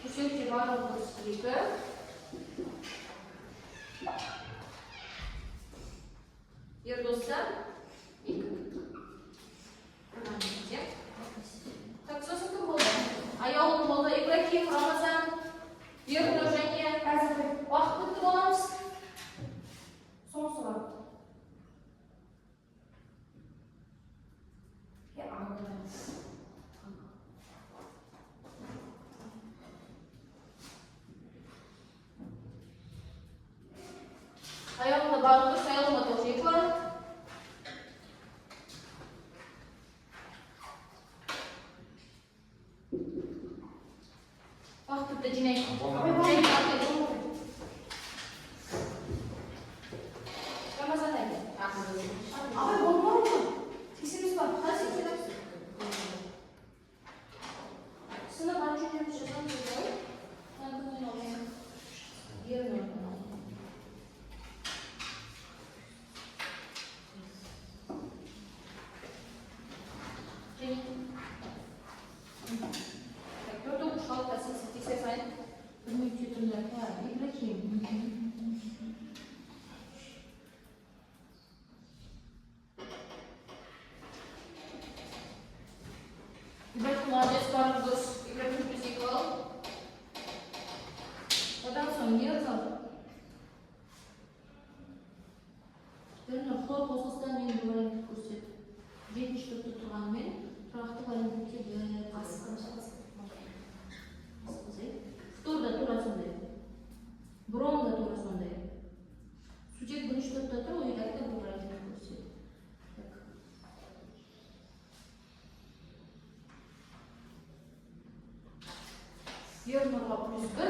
Көрсетте барлығы 32. Ердостар 2. Так, сосын кім болды? Аяулым болды. Ибрахим, Рамазан, Ерді және уақыт бітті боламыз. Соң сұрақ. Аяғымда барлығы, аяғымда тоқ екі бар. Уақыт бітті жинайық. Рамазан әйді. Абай болмау ғой. Тексеріс бар. Қалай сексеріп? Сынып ан жүреміз жасам жүрді. Таңдың ойын. Ерін ойын. Ибрахим молодец, барлық дос. Ибрахим плюс 2 ал. Одан соң не жазал? Хлор қосылыстан мен вариантты көрсет. 7-ші топта тұрғанымен тұрақты вариантты бір асыққан Фтор да тура сондай. Бром да тура сондай. Сутек 1-ші топта тұр, ойдақта бұл вариантты көрсет. Ернұрға плюс 1.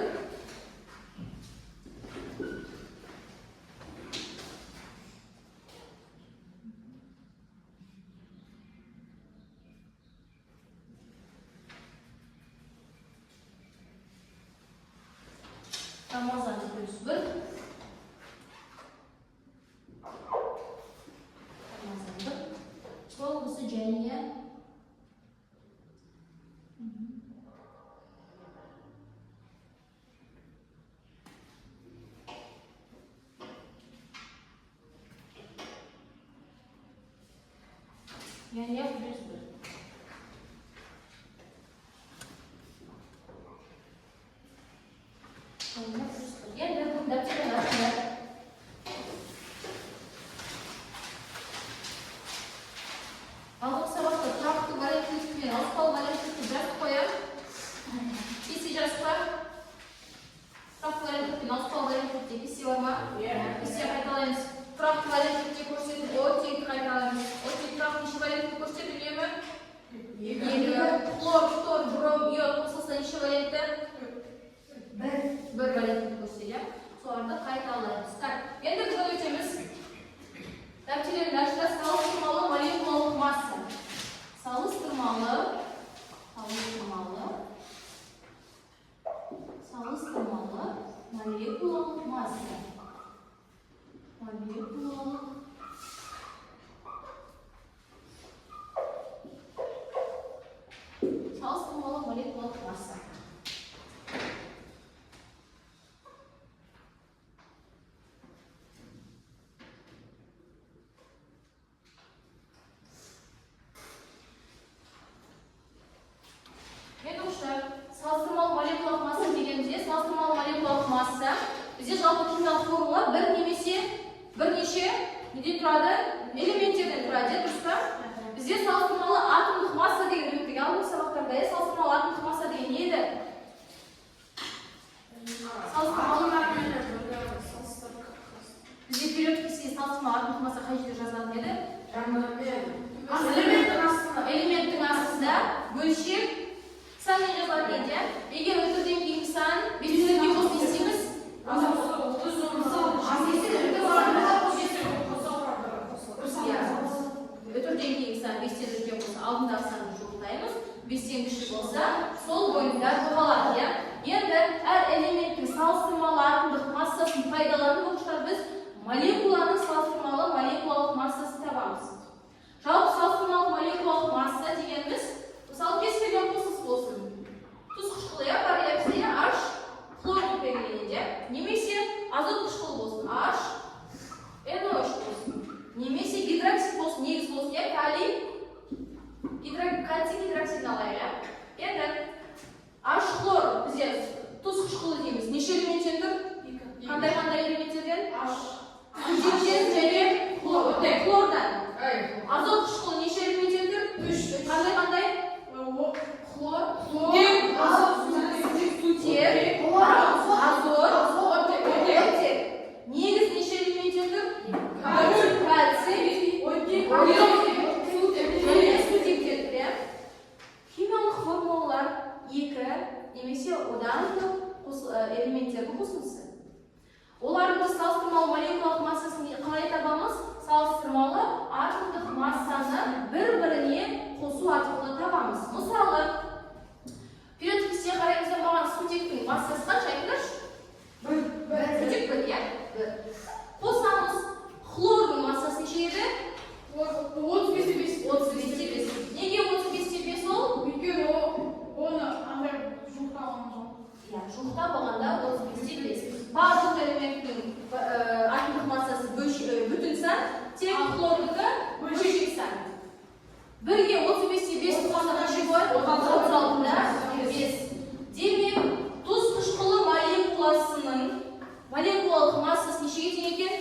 Рамазан плюс 1. Рамазан 1. Болғысы және Yani плюс 1. Yani bu dapçıdan aslında aldığım sabahta traktı varyantını asfal varyantını biraz koyar. İsi jaspa traktı varyantını asfal varyantını isi var mı? İsi kaytalayınız. Traktı varyantını koşturdu. O tek kaytalayınız. O tek traktı işi varyantını koşturdu değil mi? Хлор, фтор, бром, иод қосылыстан işi varyantı bir varyantını koşturacağım. Sonra kaytalayınız. Енді біз өтеміз. Дәптерlerin açıda salыстırmalı molekulalık massa. Salыстırmalı molekulalık massa. Salыстırmalı molekulalık massa. Salыстырмалы молекулалық масса дегенде, салыстырмалы молекулалық масса бізде жалпы химиялық формула бір немесе бірнеше неден тұрады? Элементтерден тұрады, дұрыс па? Бізде салыстырмалы атомдық масса деген өттік. Алдыңғы сабақтарда салыстырмалы атомдық масса деген не еді? Салыстырмалы бізде периодикасы салыстырмалы атомдық масса қай жерде жазылатын еді? Элементтің астында бөлшек сан не жазылады еді? Егер өтірден кейін сан белгіленген болса істейміз? Өтірден кейін сан 5-тен үлкен болса алдындағы санды жоқтаймыз. 5-тен кіші болса сол бойында жоғалады. Енді әр элементтің салыстырмалы атомдық массасын пайдаланып оқушылар біз молекуланың салыстырмалы молекулалық массасын табамыз. Жалпы салыстырмалы молекулалық масса дегеніміз мысалы кез келген қосылыс болсын. Тұз қышқылы бар реакция H әртүрлі элементтердің қосындысы. Олардың біз салыстырмалы молекулалық массасын қалай табамыз? Салыстырмалы атомдық массаны бір-біріне қосу арқылы табамыз. Мысалы, периодтық кестеге қараймыз, маған сутектің массасы қанша айтыңдаршы? Сутек бір, иә? Қосамыз, хлордың массасы неше еді? 35. Неге 35 ол? Өйткені оны андай жуықта болғанда 35. Барлық элементтің атомдық массасы бүтін сан, тек хлордікі бөлшек сан. Бірге 35 қосқанда қанша болады? 36-да 5. Демек, тұз қышқылы молекуласының молекулалық массасы нешеге тең екен?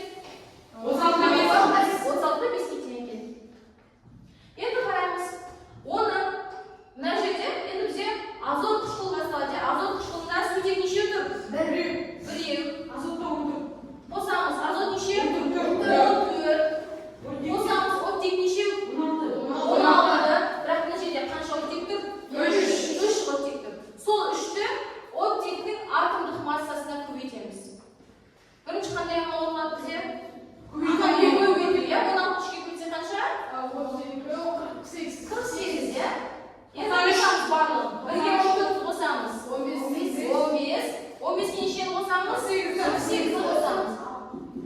36-да 5-ке тең екен. Енді қараймыз. Оны мына жерде енді бізде азот қышқылы басталады. Азот қышқылында сутек неше тұр? 1. азотта 14. Қосамыз, азот неше? 14. Қосамыз, оттек неше? 16. Бірақ мына жерде қанша оттек тұр? 3 оттек тұр. Сол 3-ті оттектің атомдық массасына көбейтеміз. Бірінші қандай амал орнады бізде? Көбейту, иә? 16-ке көбейтсе қанша? 48, иә? Енді қосамыз барлығын. Бірге 14 қосамыз. 15. 15-ке нешені қосамыз? 48 қосамыз.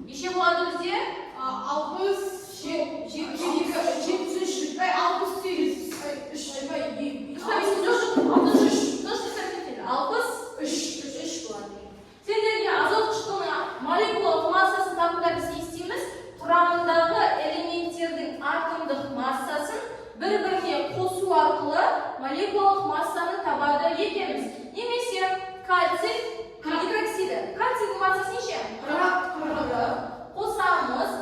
Неше болады бізде? 63 болады. Сендерге азот қышқылының молекулалық массасын табуда біз не істейміз? Құрамындағы элементтердің атомдық массасын бір-біріне қосу арқылы молекулалық массаны табады екенбіз. Немесе кальций гидроксиді. Кальцийдің массасы неше? 40. Қосамыз.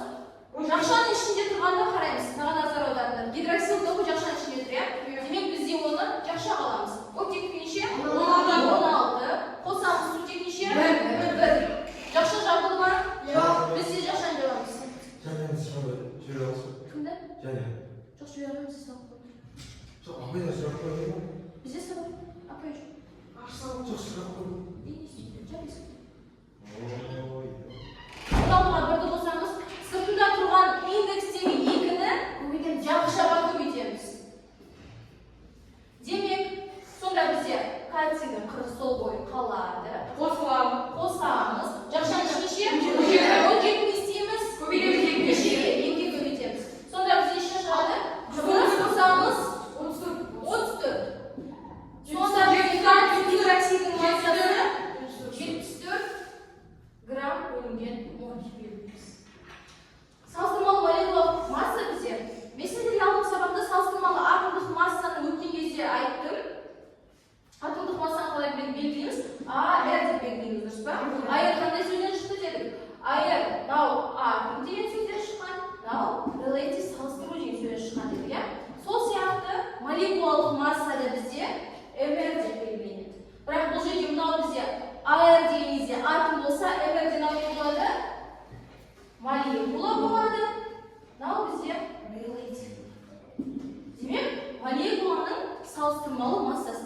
Жақшаның ішінде тұрғанда қараймыз. Саған назар аударыңдар. Гидроксил тобы жақшаның ішінде тұр, иә? Демек бізде оны жақша қаламыз. Оттек неше? 16. Қосамыз, сутек неше? 1. Жақша жабылды ма? Біз де жақшаны жабамыз. Кімді? Жоқ, жібере алмаймыз, сіз сабақ қойдың. Бізде сабақ. Апай жоқ. Жалпыға бірді қосамыз, сыртында тұрған индекстегі 2-ні жақшаға көбейтеміз. Демек, сонда бізде кальцийдің қыры сол бойы қалады. Қосамыз. Жақшаның неше? 17 істейміз? Нешеге? 2-ге көбейтеміз. Сонда біз неше шығады? Қосамыз 34. Сонда біз кальций гидроксидінің массасы 74 грамм бөлінген мол береміз. Салыстырмалы молекулалық масса бізде. Мен сендерге алдыңғы сабақта салыстырмалы атомдық массаны өткен кезде айттым. Атомдық массаны қалай белгілейміз? АР деп белгілейміз, дұрыс па? АР қандай сөзден шықты дедік? АР мынау атом деген сөзден шыққан, мынау relative салыстыру деген сөзден шыққан дедік, иә? Сол сияқты молекулалық массада бізде МР деп белгіленеді. Бірақ бұл жерде мынау бізде АР деген кезде атом болса, МР де не болады? Молекула болады. Мынау бізде relative. Демек, молекуланың салыстырмалы массасы